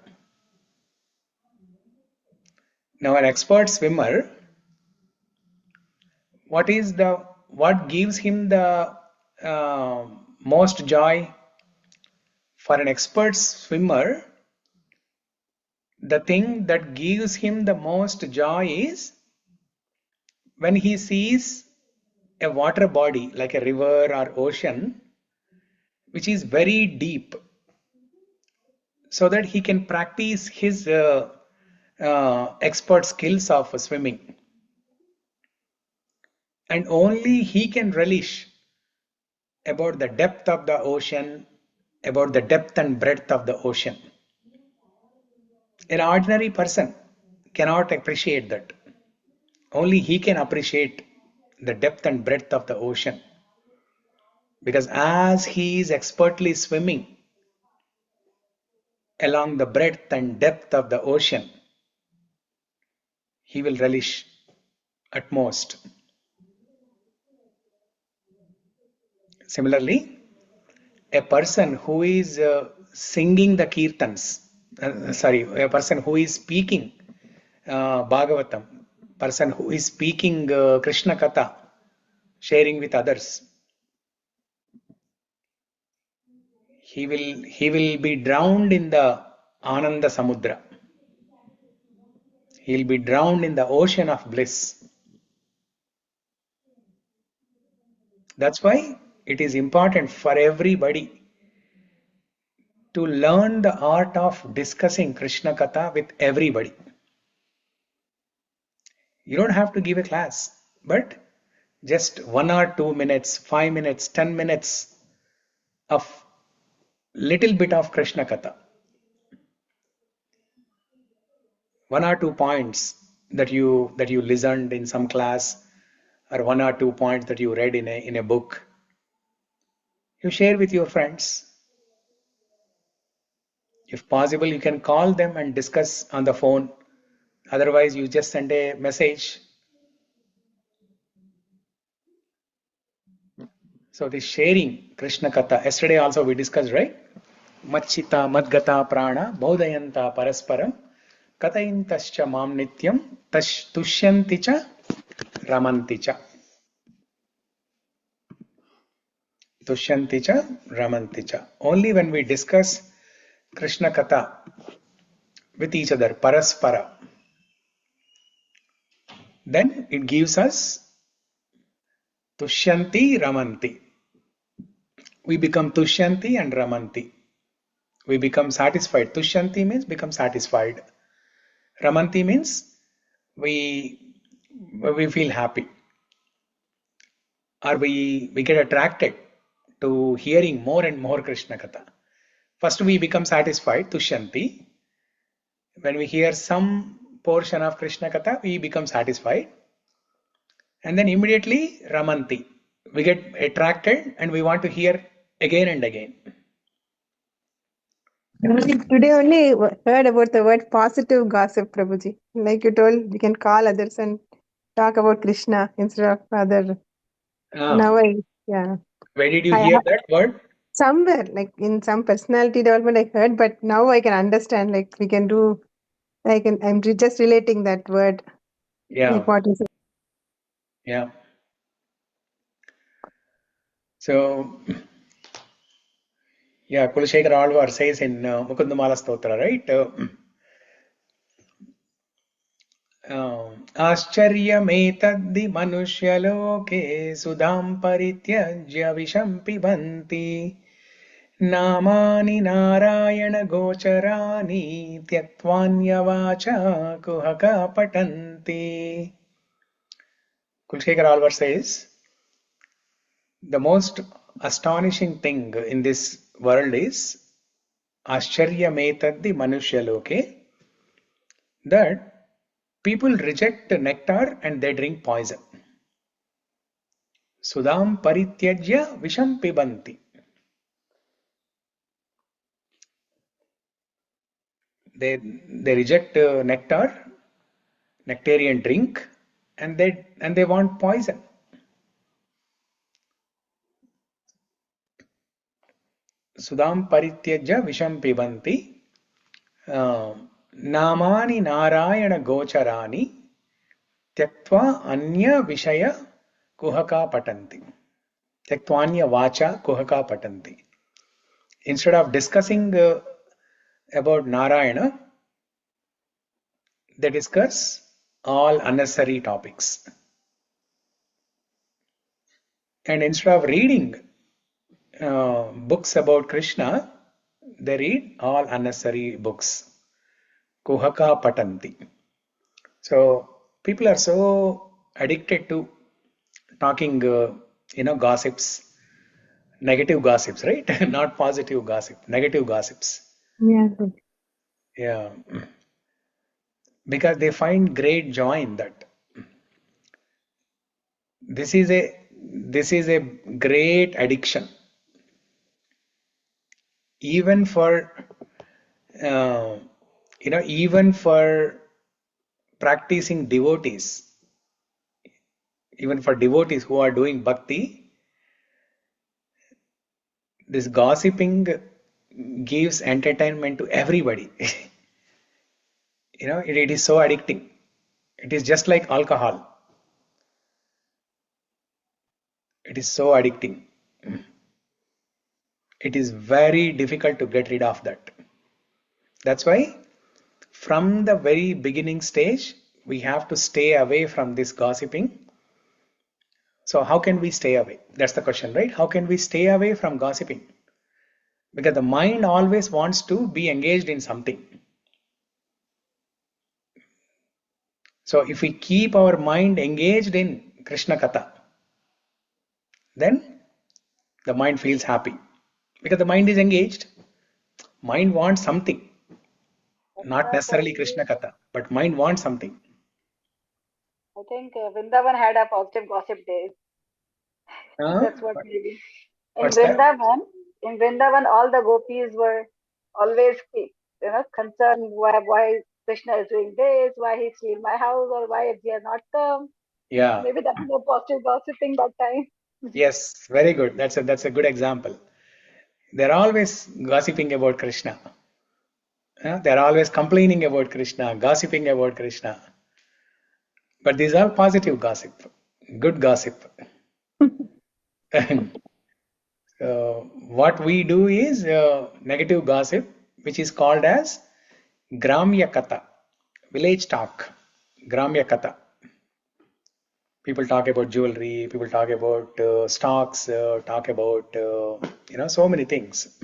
Now an expert swimmer, what gives him the most joy? For an expert swimmer, the thing that gives him the most joy is when he sees a water body like a river or ocean which is very deep, so that he can practice his expert skills of swimming. And only he can relish about the depth of the ocean, about the depth and breadth of the ocean. An ordinary person cannot appreciate that. Only he can appreciate the depth and breadth of the ocean. Because as he is expertly swimming along the breadth and depth of the ocean, he will relish at most. Similarly, a person who is singing the kirtans, a person who is speaking Bhagavatam, person who is speaking Krishna Katha, sharing with others, he will be drowned in the Ananda Samudra. He will be drowned in the ocean of bliss. That's why it is important for everybody to learn the art of discussing Krishna Katha with everybody. You don't have to give a class, but just 1 or 2 minutes, 5 minutes, 10 minutes of little bit of Krishna Katha. 1 or 2 points that you listened in some class, or 1 or 2 points that you read in a book. You share with your friends. If possible, you can call them and discuss on the phone. Otherwise, you just send a message. So this sharing Krishna Katha, yesterday also we discussed, right? Machita madgata prana bodhayanta parasparam katayintascha mam nityam tushyanti cha ramanti cha. Tushyanti cha ramanti cha. Only when we discuss Krishna Katha with each other, paraspara, then it gives us tushyanti ramanti. We become tushyanti and ramanti. We become satisfied. Tushyanti means become satisfied. Ramanti means we feel happy, or we get attracted to hearing more and more Krishna Katha. First we become satisfied, tushyanti. When we hear some portion of Krishna Katha, we become satisfied. And then immediately ramanti. We get attracted and we want to hear again and again. Prabhuji, today only heard about the word positive gossip, Prabhuji. Like you told, we can call others and talk about Krishna instead of other. Now yeah. Where did you hear that word? Somewhere, like in some personality development I heard, but now I can understand, like we can do, I'm just relating that word. Yeah. Like what is it? Yeah. So, yeah, Kulashekar Alvar says in Mukundamala Stotra, right? आश्चर्यमेतद्धि मनुष्यलोके सुधां परित्यज्य विषं पिबन्ति नामानि नारायणगोचराणि त्यक्त्वान्यवाचा कुहका पठन्ति. Kulshekar Alvar says, the most astonishing thing in this world is Ascharyametaddi Manushya that people reject nectar and they drink poison. Sudam parityajya visham pibanti. They reject nectar, nectarian drink, and they want poison. Sudam parityajya visham pibanti. Namani narayana gocharani tyaktva anya vishaya kuhaka patanti. Tyaktva vacha kuhaka patanti. Instead of discussing about Narayana, they discuss all unnecessary topics. And instead of reading books about Krishna, they read all unnecessary books. Kuhaka patanti. So people are so addicted to talking, gossips, negative gossips, right? Not positive gossip, negative gossips. Yeah. Yeah. Because they find great joy in that. This is a great addiction. Even for Even for practicing devotees, even for devotees who are doing bhakti, this gossiping gives entertainment to everybody. It is so addicting. It is just like alcohol. It is so addicting. It is very difficult to get rid of that. That's why from the very beginning stage, we have to stay away from this gossiping. So how can we stay away? That's the question, right? How can we stay away from gossiping? Because the mind always wants to be engaged in something. So if we keep our mind engaged in Krishna Katha, then the mind feels happy. Because the mind is engaged. Mind wants something. Not necessarily Krishna Katha, but mind wants something. I think Vrindavan had a positive gossip days. That's what What- maybe. What's that? In Vrindavan, all the gopis were always, concerned why Krishna is doing this, why he's in my house, or why he has not come. Yeah. Maybe that was a positive gossiping that time. Yes, very good. That's a good example. They're always gossiping about Krishna. They're always complaining about Krishna, gossiping about Krishna. But these are positive gossip, good gossip. What we do is negative gossip, which is called as Gramya Katha, village talk. Gramya Katha. People talk about jewelry, people talk about stocks, talk about so many things.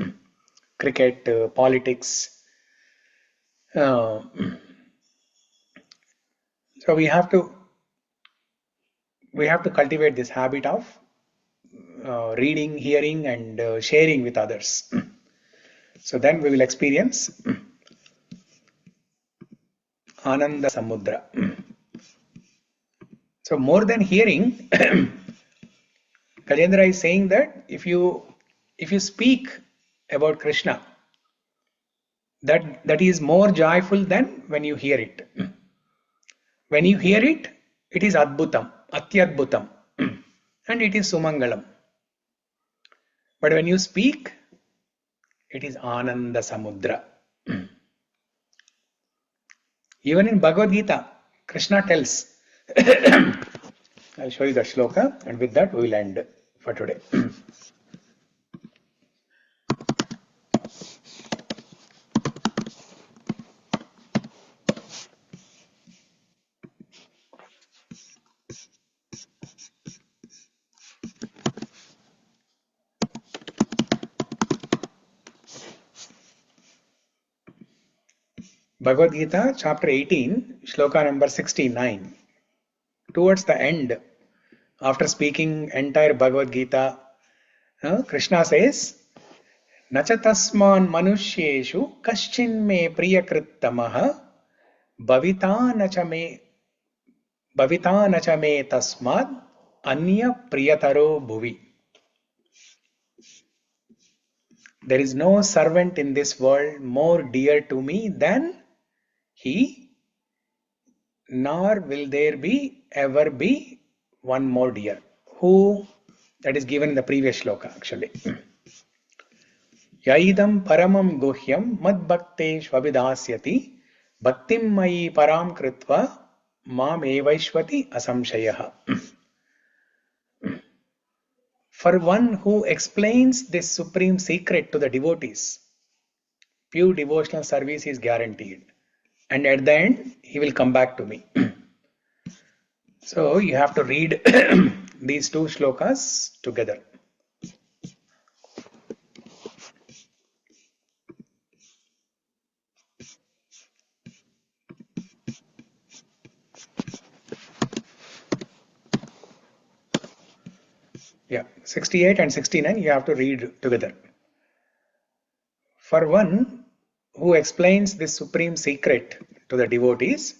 Cricket, politics. Uh, so we have to cultivate this habit of reading, hearing, and sharing with others. So then we will experience Ananda Samudra. So more than hearing, Gajendra is saying that if you speak about Krishna, that is more joyful than when you hear it. When you hear it, it is Adbhutam, Atyadbhutam, and it is Sumangalam. But when you speak, it is Ananda Samudra. Even in Bhagavad Gita, Krishna tells, I'll show you the shloka, and with that we will end for today. Bhagavad Gita, chapter 18, shloka number 69. Towards the end, after speaking entire Bhagavad Gita, Krishna says, Nacha tasman manushyeshu kaschinme priyakrittamaha bhavita nacha me tasmad anya priyataro bhuvi. There is no servant in this world more dear to me than he, nor will there be ever be one more dear. Who? That is given in the previous shloka actually. Yaidam paramam guhyam mad bhakte shvabidasyati bhaktim mayi param kritva mam evaishvati asamshayaha. For one who explains this supreme secret to the devotees, pure devotional service is guaranteed. And at the end, he will come back to me. So you have to read these two shlokas together. Yeah, 68 and 69 you have to read together. For one who explains this supreme secret to the devotees,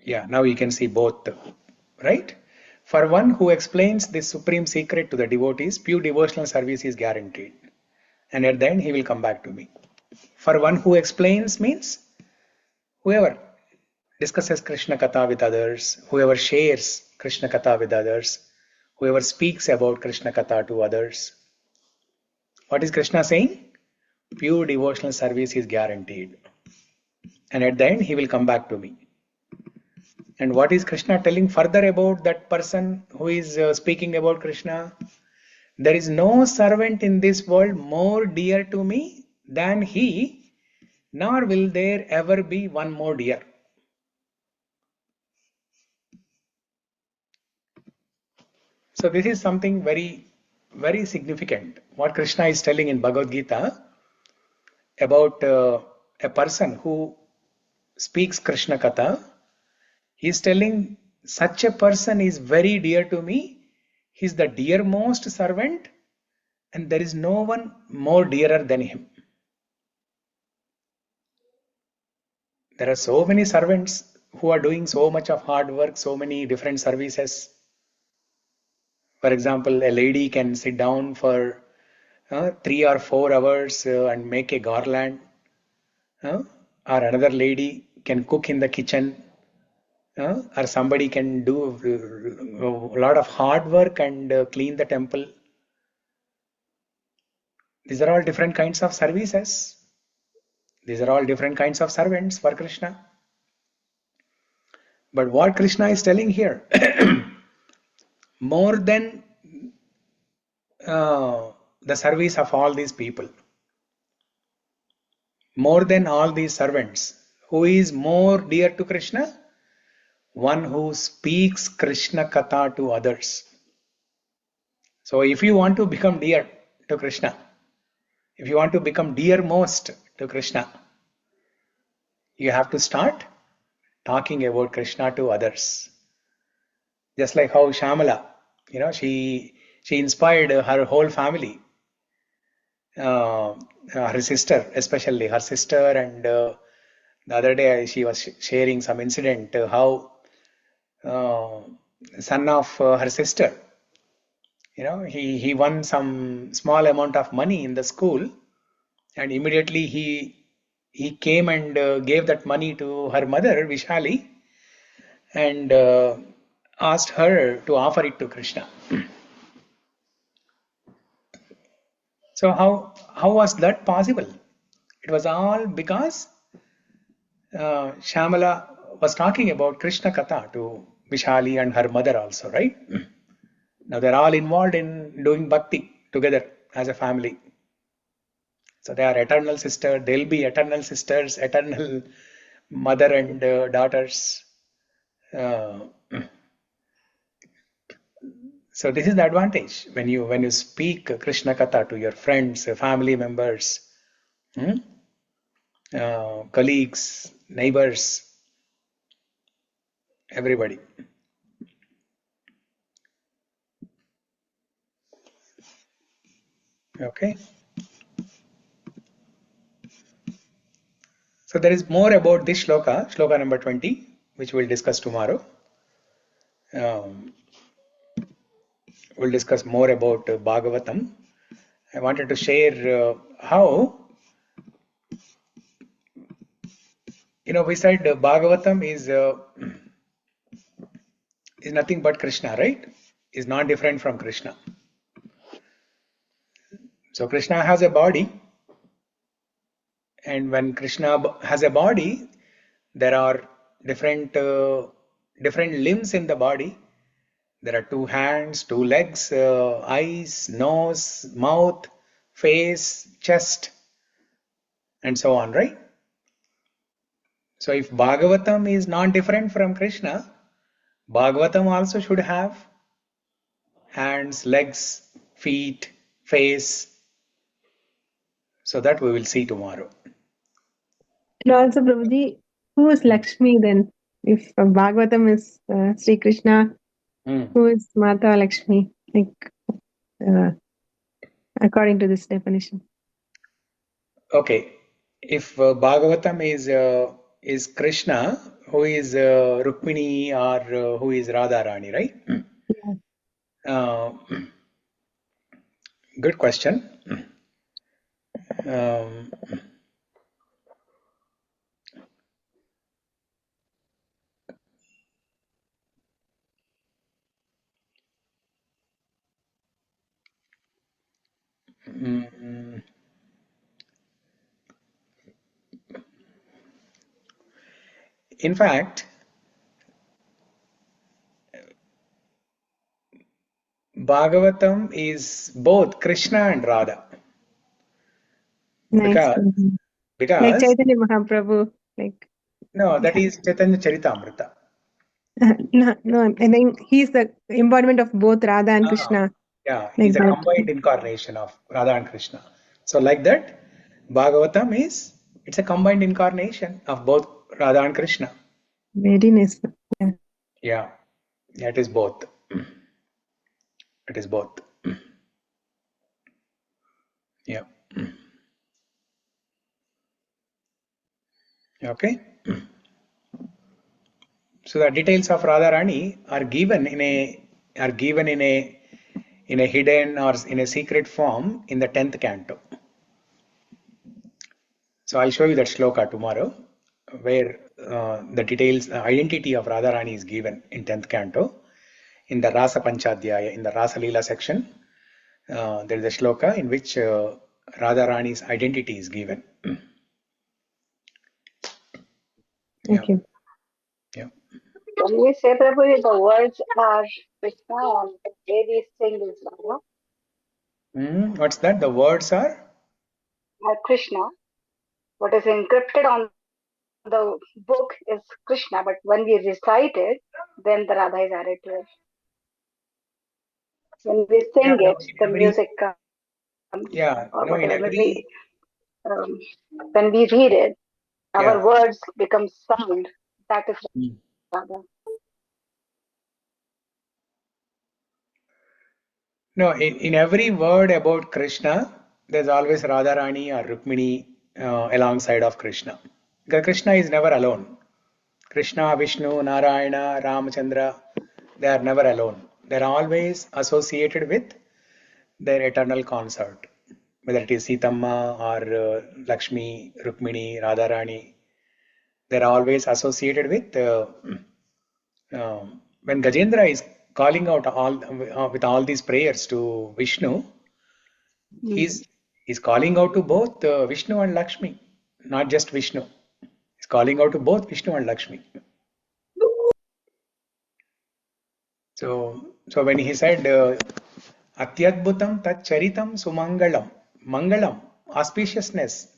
yeah, now you can see both, right? For one who explains this supreme secret to the devotees, pure devotional service is guaranteed. And at the end, he will come back to me. For one who explains means whoever discusses Krishna Katha with others, whoever shares Krishna Katha with others, whoever speaks about Krishna Katha to others. What is Krishna saying? Pure devotional service is guaranteed. And at the end, he will come back to me. And what is Krishna telling further about that person who is speaking about Krishna? There is no servant in this world more dear to me than he, nor will there ever be one more dear. So this is something very, very significant. What Krishna is telling in Bhagavad Gita about a person who speaks Krishna Katha. He is telling such a person is very dear to me. He is the dearmost servant, and there is no one more dearer than him. There are so many servants who are doing so much of hard work, so many different services. For example, a lady can sit down for 3 or 4 hours and make a garland. Or another lady can cook in the kitchen. Or somebody can do a lot of hard work and clean the temple. These are all different kinds of services. These are all different kinds of servants for Krishna. But what Krishna is telling here, more than the service of all these people, more than all these servants, who is more dear to Krishna? One who speaks Krishna Katha to others. So if you want to become dear to Krishna, if you want to become dearmost to Krishna, you have to start talking about Krishna to others. Just like how Shamala, she inspired her whole family, her sister, especially her sister, and the other day she was sharing some incident how son of her sister, he won some small amount of money in the school, and immediately he came and gave that money to her mother Vishali and asked her to offer it to Krishna. So how was that possible? It was all because Shamala was talking about Krishna Katha to Vishali and her mother also, right? Now they're all involved in doing bhakti together as a family. So they are eternal sisters, they'll be eternal sisters, eternal mother and daughters. So this is the advantage when you speak Krishna Katha to your friends, family members, colleagues, neighbors, everybody. Okay. So there is more about this shloka number 20, which we'll discuss tomorrow. We'll discuss more about Bhagavatam. I wanted to share how, we said Bhagavatam is nothing but Krishna, right? Is not different from Krishna. So Krishna has a body, and when Krishna has a body, there are different limbs in the body. There are 2 hands, 2 legs, eyes, nose, mouth, face, chest, and so on, right? So if Bhagavatam is not different from Krishna, Bhagavatam also should have hands, legs, feet, face. So that we will see tomorrow. And also, Prabhuji, who is Lakshmi then? If Bhagavatam is Sri Krishna, who is Mata Lakshmi? According to this definition. Okay, if Bhagavatam is Krishna, who is Rukmini or who is Radharani, right? Good question. Um, mm, in fact, Bhagavatam is both Krishna and Radha. Nice. Because, Like because Chaitanya Mahaprabhu. Like, no, that is Chaitanya Charitamrita. no, I think he's the embodiment of both Radha and Krishna. Yeah, Like he's a that. combined incarnation of Radha and Krishna. So like that, Bhagavatam it's a combined incarnation of both Radha and Krishna. Very nice. Yeah. Yeah, it is both. It is both. Yeah. Okay. So the details of Radharani are given in a hidden or in a secret form in the 10th canto. So I'll show you that shloka tomorrow, where the details, the identity of Radharani is given in 10th canto. In the Rasa Panchadhyaya, in the Rasa Leela section, there is a shloka in which Radharani's identity is given. Okay. Yeah. When we say, Prabhu, the words are Krishna and the way we sing is Radha. What's that? The words are? Krishna. What is encrypted on the book is Krishna, but when we recite it, then the Radha is added to it. When we sing it, the music comes. Yeah, Or no, in whatever. every, When we read it, our yeah. words become sound. That is Radha. No, in every word about Krishna, there's always Radharani or Rukmini alongside of Krishna. Because Krishna is never alone. Krishna, Vishnu, Narayana, Ramachandra, they are never alone. They're always associated with their eternal consort. Whether it is Sitamma or Lakshmi, Rukmini, Radharani, they're always associated with when Gajendra is calling out with all these prayers to Vishnu, he's calling out to both Vishnu and Lakshmi, not just Vishnu. He's calling out to both Vishnu and Lakshmi. So when he said Atyadbhutam tat charitam sumangalam, mangalam, auspiciousness,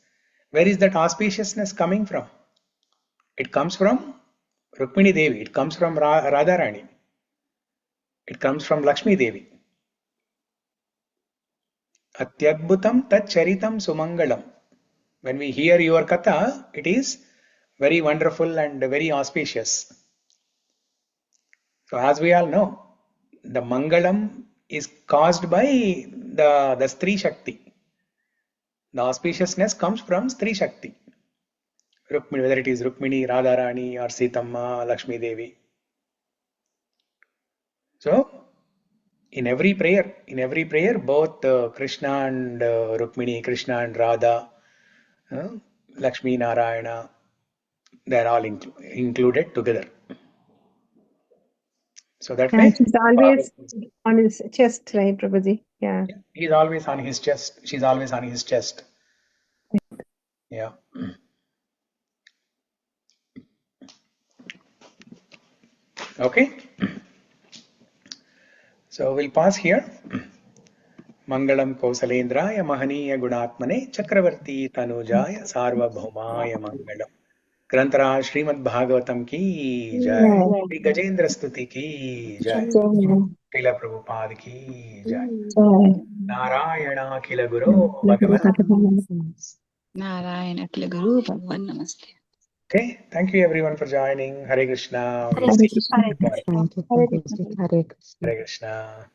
where is that auspiciousness coming from? It comes from Rukmini Devi, it comes from Radharani, it comes from Lakshmi Devi. Atyadbhutam tat charitam sumangalam. When we hear your katha, it is very wonderful and very auspicious. So as we all know, the mangalam is caused by the Stri Shakti. The auspiciousness comes from Stri Shakti. Rukmini, whether it is Rukmini, Radharani or Sitamma, Lakshmi Devi. So in every prayer, both Krishna and Rukmini, Krishna and Radha, Lakshmi, Narayana, they are all included together. So that way, She's always on his chest, right, Prabhuji? Yeah. he's always on his chest. She's always on his chest. Yeah. Okay. So we'll pause here. Mangalam Kausalendraya Mahaniya Gunatmane Chakravarti Tanujaya Sarvabhaumaya Mangalam. Grantara Śrīmad Bhāgavatam ki jai. Shri Gajendra Stuti ki jai. Srila Prabhupada ki jai. Narayana Khila Guru Bhagavan. Narayana Akila Guru Bhagavan Namaste. Okay, thank you everyone for joining. Hare Krishna. We'll Hare see you Krishna. tomorrow. Thank you, Prabhuji. Hare Krishna. Hare Krishna.